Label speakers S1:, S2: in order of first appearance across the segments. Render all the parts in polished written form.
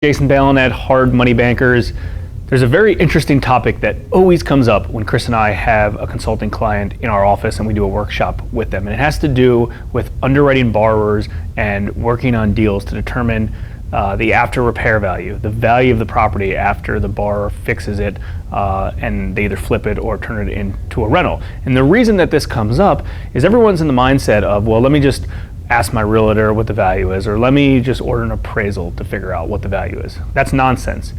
S1: Jason Balin at Hard Money Bankers. There's a very interesting topic that always comes up when Chris and I have a consulting client in our office and we do a workshop with them. And it has to do with underwriting borrowers and working on deals to determine the after repair value, the value of the property after the borrower fixes it and they either flip it or turn it into a rental. And the reason that this comes up is everyone's in the mindset of, well, let me just ask my realtor what the value is, or let me just order an appraisal to figure out what the value is. That's nonsense.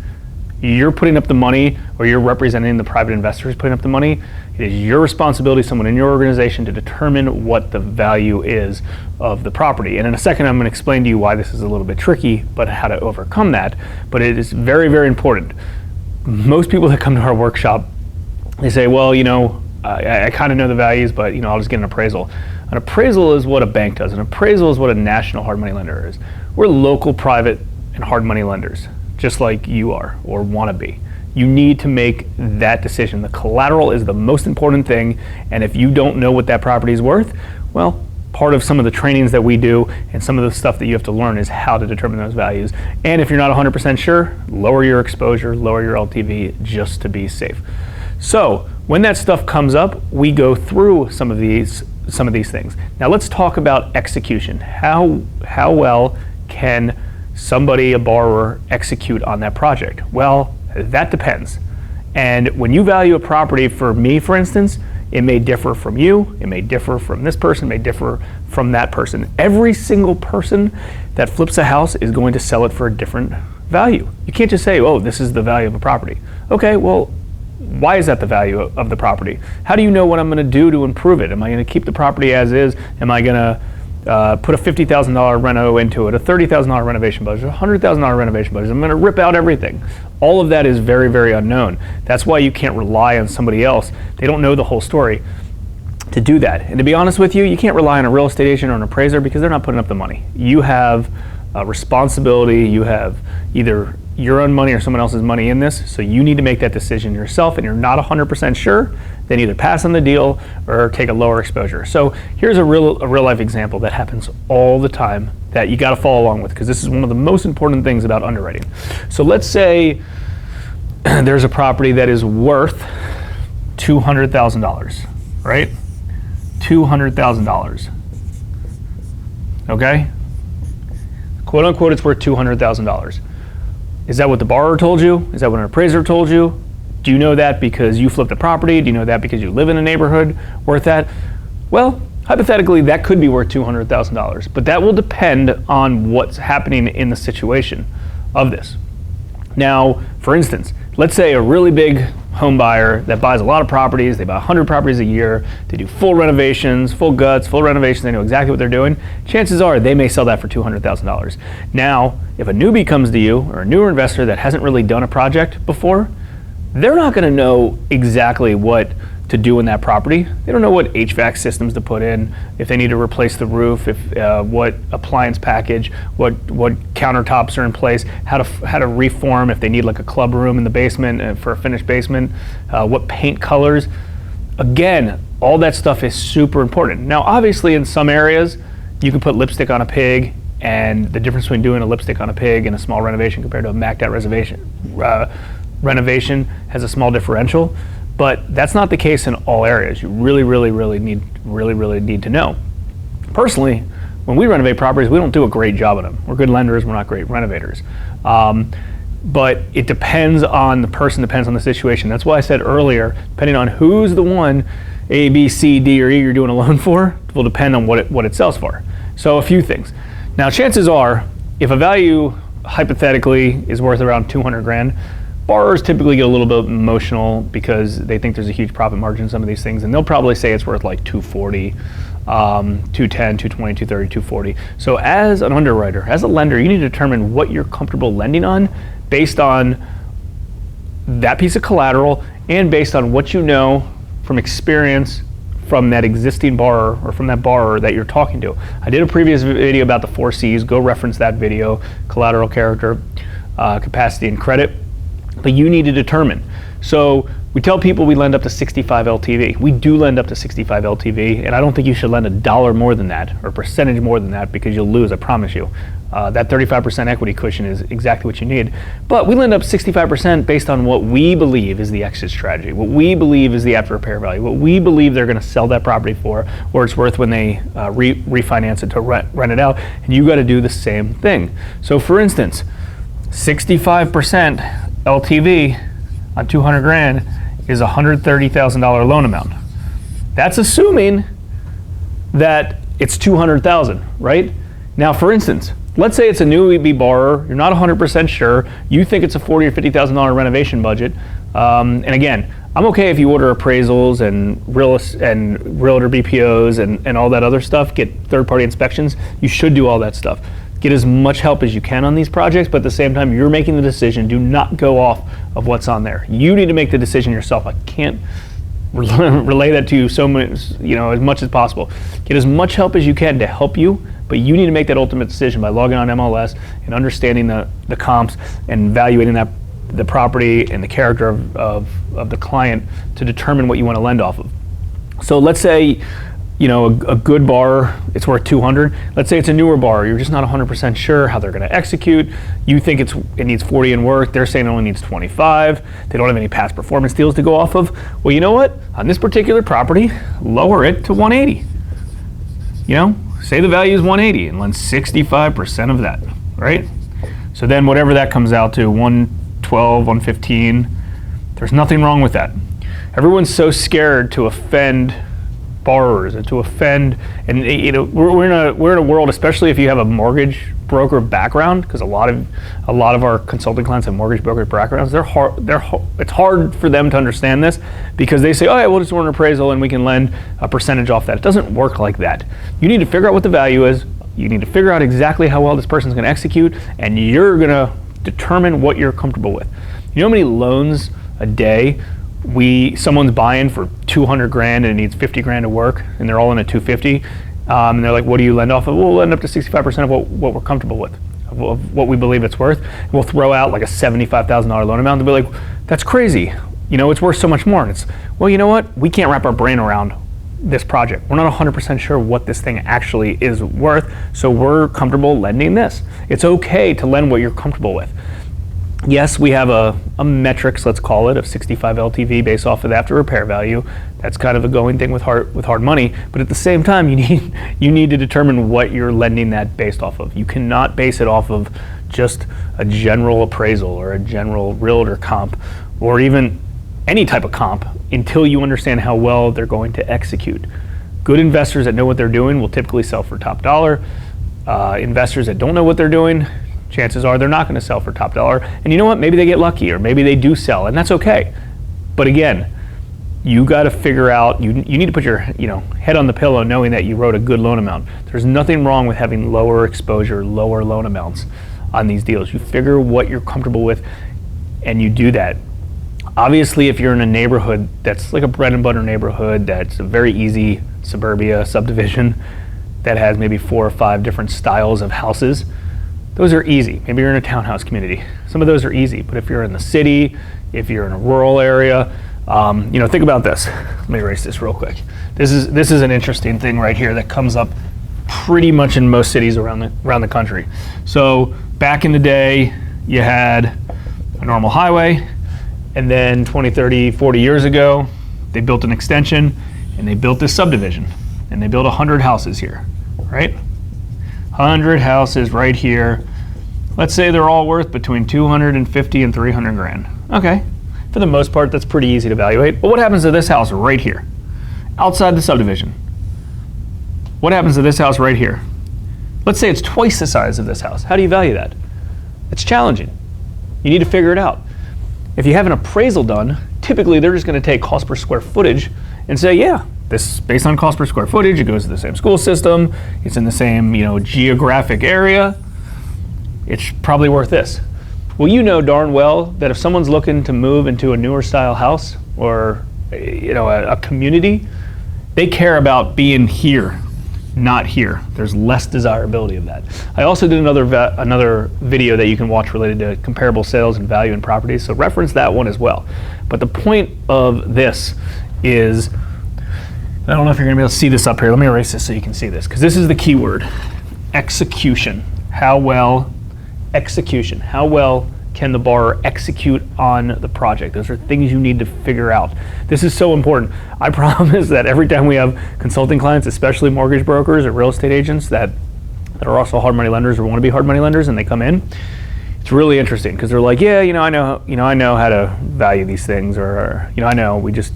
S1: You're putting up the money, or you're representing the private investors putting up the money. It is your responsibility, someone in your organization, to determine what the value is of the property. And in a second, I'm going to explain to you why this is a little bit tricky, but how to overcome that. But it is very, very important. Most people that come to our workshop, they say, well, you know, I kind of know the values, but I'll just get an appraisal. An appraisal is what a bank does. An appraisal is what a national hard money lender is. We're local, private, and hard money lenders, just like you are or want to be. You need to make that decision. The collateral is the most important thing, and if you don't know what that property is worth, well, part of some of the trainings that we do and some of the stuff that you have to learn is how to determine those values. And if you're not 100% sure, lower your exposure, lower your LTV just to be safe. So when that stuff comes up, we go through some of these things. Now let's talk about execution. How well can somebody, a borrower, execute on that project? Well, that depends. And when you value a property, for me, for instance, it may differ from you, it may differ from this person, it may differ from that person. Every single person that flips a house is going to sell it for a different value. You can't just say, oh, this is the value of a property. Okay, well, why is that the value of the property? How do you know what I'm going to do to improve it? Am I going to keep the property as is? Am I going to put a $50,000 reno into it, a $30,000 renovation budget, a $100,000 renovation budget? I'm going to rip out everything. All of that is very, very unknown. That's why you can't rely on somebody else. They don't know the whole story to do that. And to be honest with you, you can't rely on a real estate agent or an appraiser because they're not putting up the money. You have a responsibility. You have either your own money or someone else's money in this, so you need to make that decision yourself, and you're not 100% sure, then either pass on the deal or take a lower exposure. So here's a real life example that happens all the time that you got to follow along with, because this is one of the most important things about underwriting. So let's say there's a property that is worth $200,000, right? $200,000. Okay? Quote unquote, it's worth $200,000. Is that what the borrower told you? Is that what an appraiser told you? Do you know that because you flipped the property? Do you know that because you live in a neighborhood worth that? Well, hypothetically, that could be worth $200,000, but that will depend on what's happening in the situation of this. Now, for instance, let's say a really big home buyer that buys a lot of properties, they buy 100 properties a year, they do full renovations, full guts, full renovations, they know exactly what they're doing. Chances are they may sell that for $200,000. Now, if a newbie comes to you or a newer investor that hasn't really done a project before, they're not going to know exactly what to do in that property. They don't know what HVAC systems to put in, if they need to replace the roof, if what appliance package, what countertops are in place, how to reform if they need like a club room in the basement for a finished basement, what paint colors. Again, all that stuff is super important. Now, obviously, in some areas, you can put lipstick on a pig, and the difference between doing a lipstick on a pig and a small renovation compared to a macked out renovation has a small differential. But that's not the case in all areas. You really need to know. Personally, when we renovate properties, we don't do a great job of them. We're good lenders, we're not great renovators. But it depends on the person, depends on the situation. That's why I said earlier, depending on who's the one, A, B, C, D, or E you're doing a loan for, will depend on what it sells for. So a few things. Now, chances are, if a value hypothetically is worth around 200 grand, borrowers typically get a little bit emotional because they think there's a huge profit margin in some of these things, and they'll probably say it's worth like 240, 210, 220, 230, 240. So as an underwriter, as a lender, you need to determine what you're comfortable lending on based on that piece of collateral and based on what you know from experience from that existing borrower or from that borrower that you're talking to. I did a previous video about the 4 C's. Go reference that video: collateral, character, capacity, and credit. But you need to determine. So we tell people we lend up to 65 LTV. We do lend up to 65 LTV, and I don't think you should lend $1 more than that or a percentage more than that, because you'll lose, I promise you. That 35% equity cushion is exactly what you need. But we lend up 65% based on what we believe is the exit strategy, what we believe is the after repair value, what we believe they're going to sell that property for, or it's worth when they refinance it to rent it out. And you got to do the same thing. So for instance, 65% LTV on 200 grand is $130,000 loan amount. That's assuming that it's 200,000, right? Now, for instance, let's say it's a new EB borrower. You're not 100% sure. You think it's a $40,000 or $50,000 renovation budget. And again, I'm okay if you order appraisals and realtor BPOs and all that other stuff. Get third-party inspections. You should do all that stuff. Get as much help as you can on these projects, but at the same time, you're making the decision. Do not go off of what's on there. You need to make the decision yourself. I can't relay that to you so much, as much as possible. Get as much help as you can to help you, but you need to make that ultimate decision by logging on MLS and understanding the comps and evaluating the property and the character of the client to determine what you want to lend off of. So let's say, a good borrower, it's worth 200. Let's say it's a newer borrower. You're just not 100% sure how they're going to execute. You think it needs 40 in work. They're saying it only needs 25. They don't have any past performance deals to go off of. Well, you know what? On this particular property, lower it to 180. Say the value is 180 and lend 65% of that, right? So then whatever that comes out to, 112, 115, there's nothing wrong with that. Everyone's so scared to offend borrowers and to offend, and we're in a world, especially if you have a mortgage broker background, because a lot of our consulting clients have mortgage broker backgrounds. It's hard for them to understand this because they say, oh yeah, we'll just order an appraisal and we can lend a percentage off that. It doesn't work like that. You need to figure out what the value is. You need to figure out exactly how well this person's going to execute, and you're going to determine what you're comfortable with. You know how many loans a day someone's buying for 200 grand and it needs 50 grand to work, and they're all in at 250, and they're like, what do you lend off of? We'll lend up to 65% of what we're comfortable with, of what we believe it's worth. We'll throw out like a $75,000 loan amount and be like, that's crazy, it's worth so much more. And it's, well, you know what, we can't wrap our brain around this project. We're not 100% sure what this thing actually is worth, so we're comfortable lending this. It's okay to lend what you're comfortable with. Yes, we have a metrics, let's call it, of 65 LTV based off of the after repair value. That's kind of a going thing with hard money, but at the same time, you need to determine what you're lending that based off of. You cannot base it off of just a general appraisal or a general realtor comp or even any type of comp until you understand how well they're going to execute. Good investors that know what they're doing will typically sell for top dollar. Investors that don't know what they're doing, chances are they're not going to sell for top dollar. And you know what? Maybe they get lucky, or maybe they do sell, and that's okay. But again, you got to figure out, you need to put your head on the pillow knowing that you wrote a good loan amount. There's nothing wrong with having lower exposure, lower loan amounts on these deals. You figure what you're comfortable with, and you do that. Obviously, if you're in a neighborhood that's like a bread and butter neighborhood, that's a very easy suburbia subdivision that has maybe 4 or 5 different styles of houses, those are easy. Maybe you're in a townhouse community. Some of those are easy, but if you're in the city, if you're in a rural area, think about this. Let me erase this real quick. This is an interesting thing right here that comes up pretty much in most cities around the country. So back in the day, you had a normal highway, and then 20, 30, 40 years ago, they built an extension, and they built this subdivision, and they built 100 houses here, right? 100 houses right here. Let's say they're all worth between 250 and 300 grand. Okay, for the most part, that's pretty easy to evaluate. But what happens to this house right here, outside the subdivision? What happens to this house right here? Let's say it's twice the size of this house. How do you value that? It's challenging. You need to figure it out. If you have an appraisal done, typically they're just going to take cost per square footage and say, yeah, this based on cost per square footage, it goes to the same school system, it's in the same geographic area, it's probably worth this. Well, you know darn well that if someone's looking to move into a newer style house or a community, they care about being here, not here. There's less desirability of that. I also did another video that you can watch related to comparable sales and value in properties, so reference that one as well. But the point of this is, I don't know if you're going to be able to see this up here. Let me erase this so you can see this, because this is the key word: execution. How well execution, how well can the borrower execute on the project? Those are things you need to figure out. This is so important. I promise that every time we have consulting clients, especially mortgage brokers or real estate agents that are also hard money lenders or want to be hard money lenders, and they come in, it's really interesting because they're like, yeah, I know how to value these things, or I know we'll just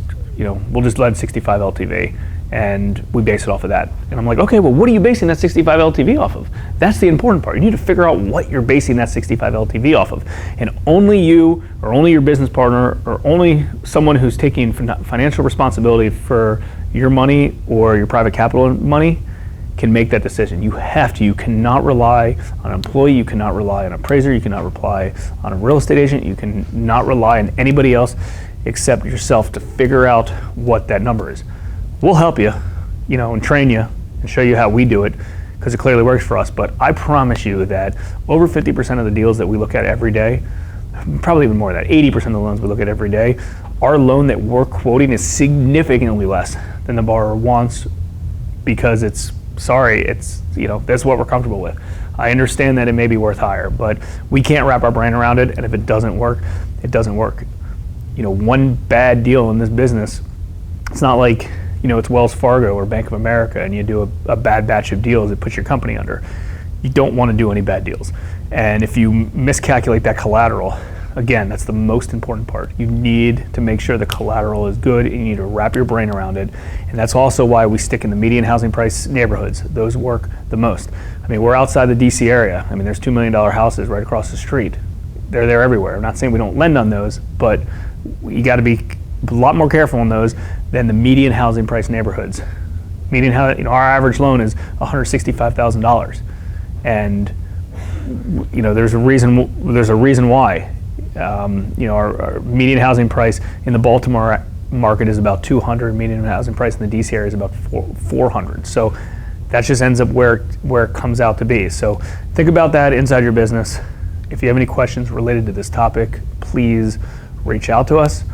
S1: lend 65 LTV and we base it off of that. And I'm like, okay, well, what are you basing that 65 LTV off of? That's the important part. You need to figure out what you're basing that 65 LTV off of. And only you, or only your business partner, or only someone who's taking financial responsibility for your money or your private capital money can make that decision. You have to. You cannot rely on an employee. You cannot rely on an appraiser. You cannot rely on a real estate agent. You cannot rely on anybody else except yourself to figure out what that number is. We'll help you, and train you and show you how we do it, because it clearly works for us. But I promise you that over 50% of the deals that we look at every day, probably even more than that, 80% of the loans we look at every day, our loan that we're quoting is significantly less than the borrower wants, because that's what we're comfortable with. I understand that it may be worth higher, but we can't wrap our brain around it, and if it doesn't work, it doesn't work. One bad deal in this business, it's not like it's Wells Fargo or Bank of America and you do a bad batch of deals that puts your company under. You don't want to do any bad deals. And if you miscalculate that collateral, again, that's the most important part. You need to make sure the collateral is good, and you need to wrap your brain around it. And that's also why we stick in the median housing price neighborhoods. Those work the most. We're outside the DC area. There's $2 million houses right across the street. They're there everywhere. I'm not saying we don't lend on those, but you got to be a lot more careful on those than the median housing price neighborhoods. Our average loan is $165,000, and there's a reason why. Our median housing price in the Baltimore market is about 200. Median housing price in the DC area is about 400. So that just ends up where it comes out to be. So think about that inside your business. If you have any questions related to this topic, please reach out to us.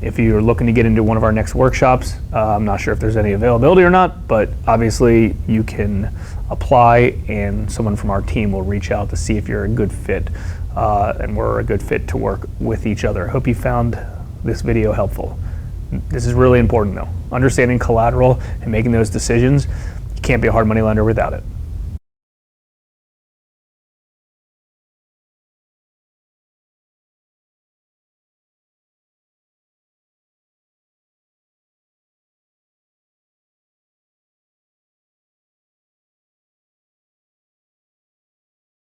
S1: If you're looking to get into one of our next workshops, I'm not sure if there's any availability or not, but obviously you can apply and someone from our team will reach out to see if you're a good fit, and we're a good fit to work with each other. Hope you found this video helpful. This is really important though. Understanding collateral and making those decisions. You can't be a hard money lender without it.